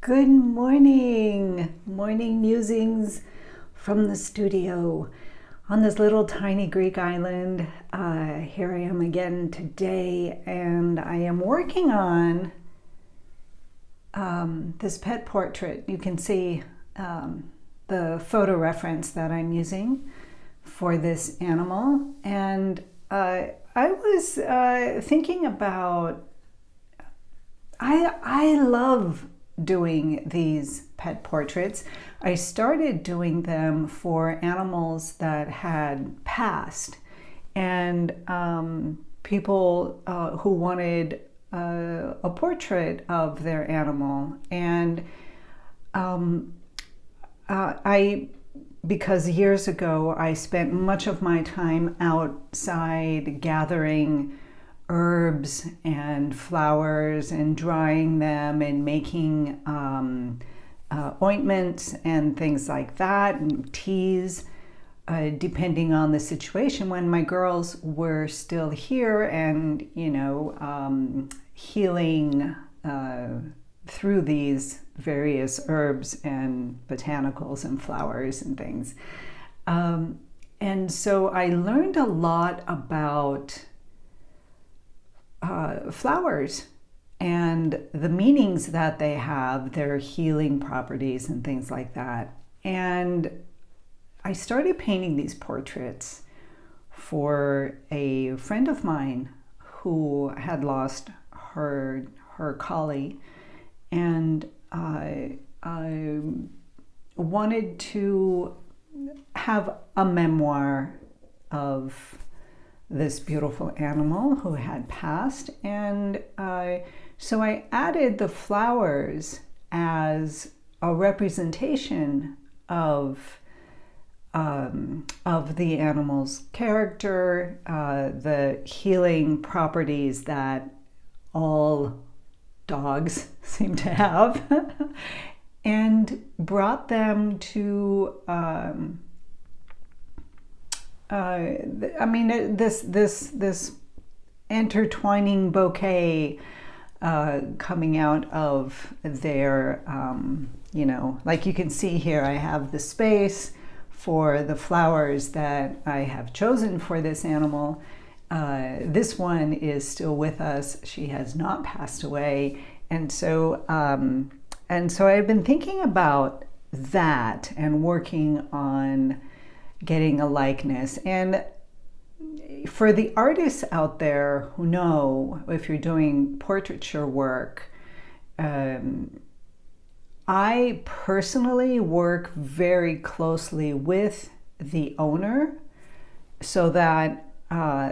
Good morning, morning musings from the studio on this little tiny Greek island. Here I am again today, and I am working on this pet portrait. You can see the photo reference that I'm using for this animal, and I was thinking about I love doing these pet portraits. I started doing them for animals that had passed, and people who wanted a portrait of their animal. And because years ago I spent much of my time outside gathering herbs and flowers and drying them and making ointments and things like that, and teas, depending on the situation, when my girls were still here and, healing through these various herbs and botanicals and flowers and things. And so I learned a lot about flowers and the meanings that they have, their healing properties and things like that. And I started painting these portraits for a friend of mine who had lost her collie, and I wanted to have a memoir of this beautiful animal who had passed. And so I added the flowers as a representation of the animal's character, the healing properties that all dogs seem to have, and brought them to this intertwining bouquet coming out of their, like you can see here, I have the space for the flowers that I have chosen for this animal. This one is still with us. She has not passed away. And so I've been thinking about that and working on getting a likeness. And for the artists out there who know, if you're doing portraiture work, I personally work very closely with the owner so that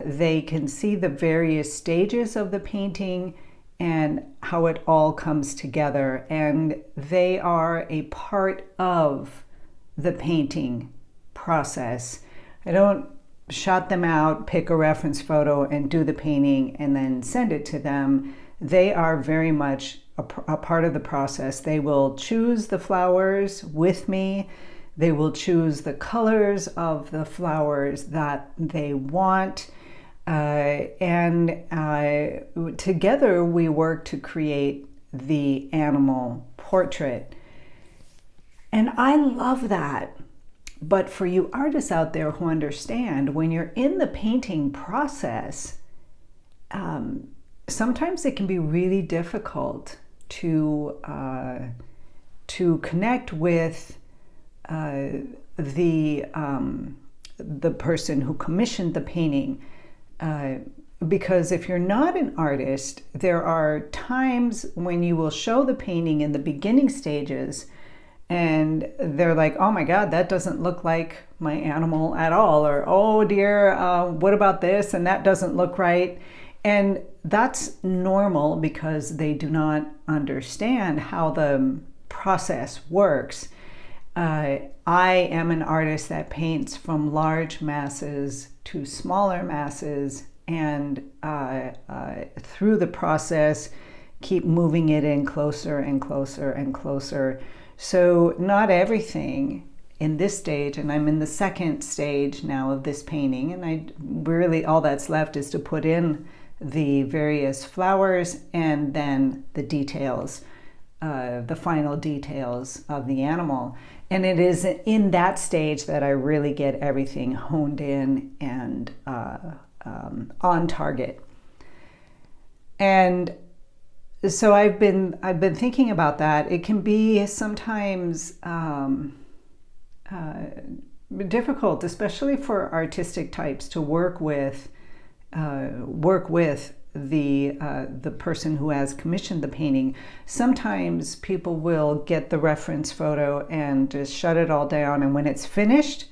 they can see the various stages of the painting and how it all comes together. And they are a part of the painting process. I don't shut them out, pick a reference photo, and do the painting and then send it to them. They are very much a part of the process. They will choose the flowers with me. They will choose the colors of the flowers that they want. And together we work to create the animal portrait. And I love that. But for you artists out there who understand, when you're in the painting process, sometimes it can be really difficult to connect with the person who commissioned the painting. Because if you're not an artist, there are times when you will show the painting in the beginning stages and they're like, oh my God, that doesn't look like my animal at all. Or, oh dear, what about this? And that doesn't look right. And that's normal because they do not understand how the process works. I am an artist that paints from large masses to smaller masses, and through the process, keep moving it in closer and closer and closer. So not everything in this stage, and I'm in the second stage now of this painting, and I really, all that's left is to put in the various flowers and then the details the final details of the animal. And it is in that stage that I really get everything honed in and on target. And so I've been thinking about that. It can be sometimes difficult, especially for artistic types, to work with the person who has commissioned the painting. Sometimes people will get the reference photo and just shut it all down, and when it's finished,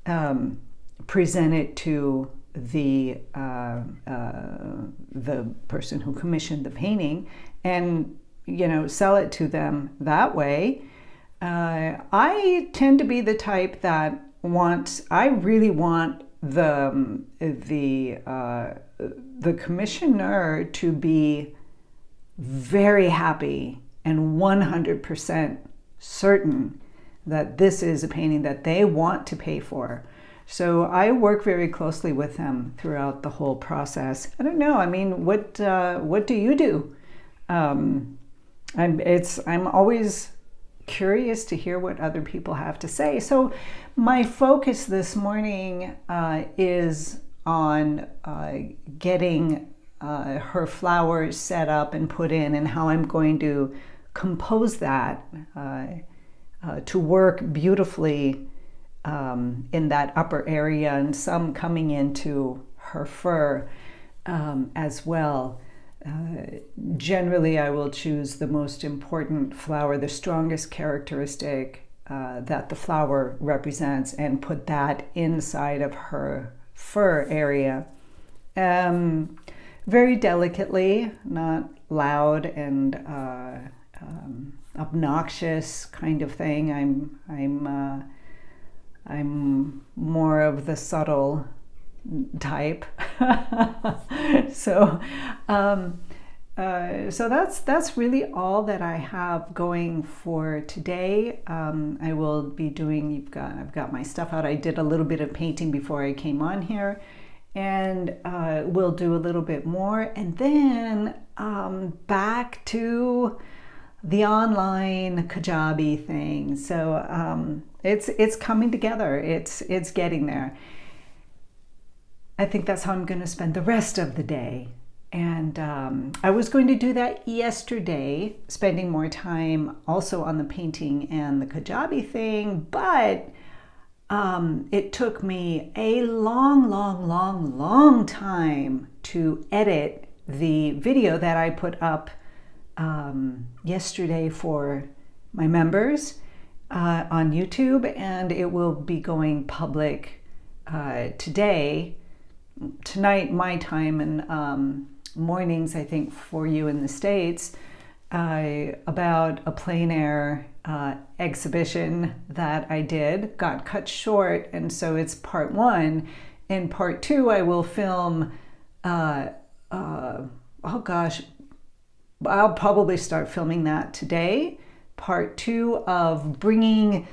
present it to the person who commissioned the painting, and sell it to them that way. I tend to be the type that I really want the commissioner to be very happy and 100% certain that this is a painting that they want to pay for. So I work very closely with them throughout the whole process. I don't know. I mean, what do you do? I'm always curious to hear what other people have to say. So my focus this morning is on getting her flowers set up and put in, and how I'm going to compose that to work beautifully in that upper area, and some coming into her fur as well. Generally, I will choose the most important flower, the strongest characteristic that the flower represents, and put that inside of her fur area. Very delicately, not loud and obnoxious kind of thing. I'm more of the subtle type. So that's really all that I have going for today. I will be doing, I've got my stuff out. I did a little bit of painting before I came on here, and we'll do a little bit more, and then back to the online Kajabi thing. So it's coming together. It's getting there. I think that's how I'm going to spend the rest of the day. And I was going to do that yesterday, spending more time also on the painting and the Kajabi thing, but it took me a long time to edit the video that I put up yesterday for my members on YouTube, and it will be going public tonight my time, and mornings I think for you in the States, about a plein air exhibition that I got cut short, and so it's part one. In part two I will film oh gosh, I'll probably start filming that today, part two of bringing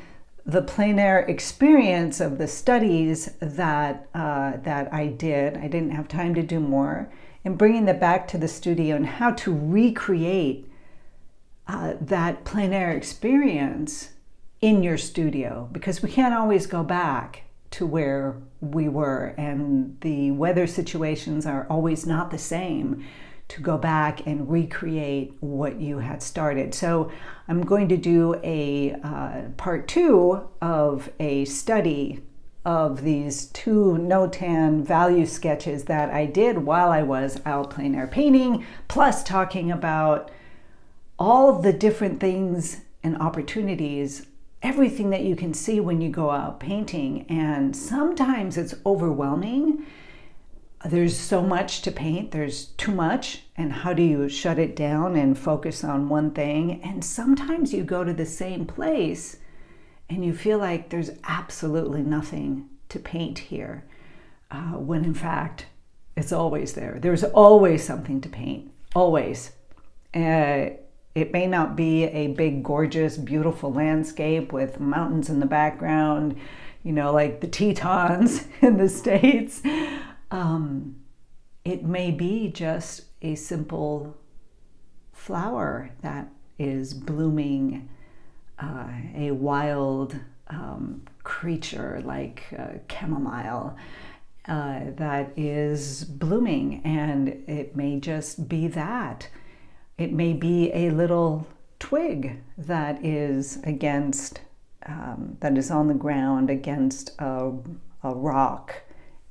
the plein air experience of the studies that I did. I didn't have time to do more, and bringing that back to the studio and how to recreate that plein air experience in your studio, because we can't always go back to where we were, and the weather situations are always not the same to go back and recreate what you had started. So I'm going to do a part two of a study of these two no-tan value sketches that I did while I was out plein air painting, plus talking about all the different things and opportunities, everything that you can see when you go out painting. And sometimes it's overwhelming. There's so much to paint, there's too much, and how do you shut it down and focus on one thing? And sometimes you go to the same place and you feel like there's absolutely nothing to paint here, when in fact it's always there. There's always something to paint, always. It may not be a big, gorgeous, beautiful landscape with mountains in the background, like the Tetons in the States. It may be just a simple flower that is blooming, a wild creature like chamomile that is blooming, and it may just be that. It may be a little twig that is that is on the ground against a rock,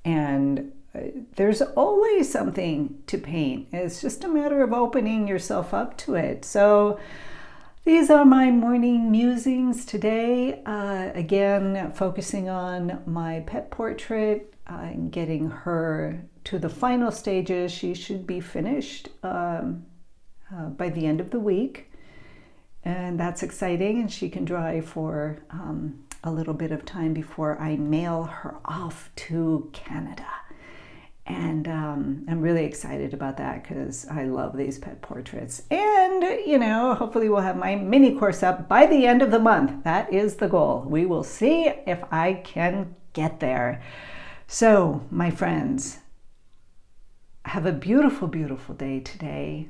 and there's always something to paint. It's just a matter of opening yourself up to it. So these are my morning musings today. Again, focusing on my pet portrait and getting her to the final stages. She should be finished by the end of the week. And that's exciting, and she can dry for a little bit of time before I mail her off to Canada. And I'm really excited about that because I love these pet portraits. And, hopefully we'll have my mini course up by the end of the month. That is the goal. We will see if I can get there. So, my friends, have a beautiful, beautiful day today.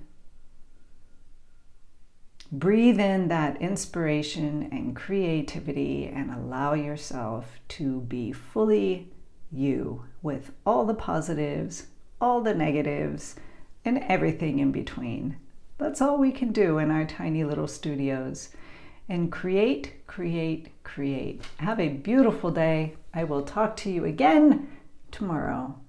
Breathe in that inspiration and creativity and allow yourself to be fully you with all the positives, all the negatives, and everything in between. That's all we can do in our tiny little studios. And create, create, create. Have a beautiful day. I will talk to you again tomorrow.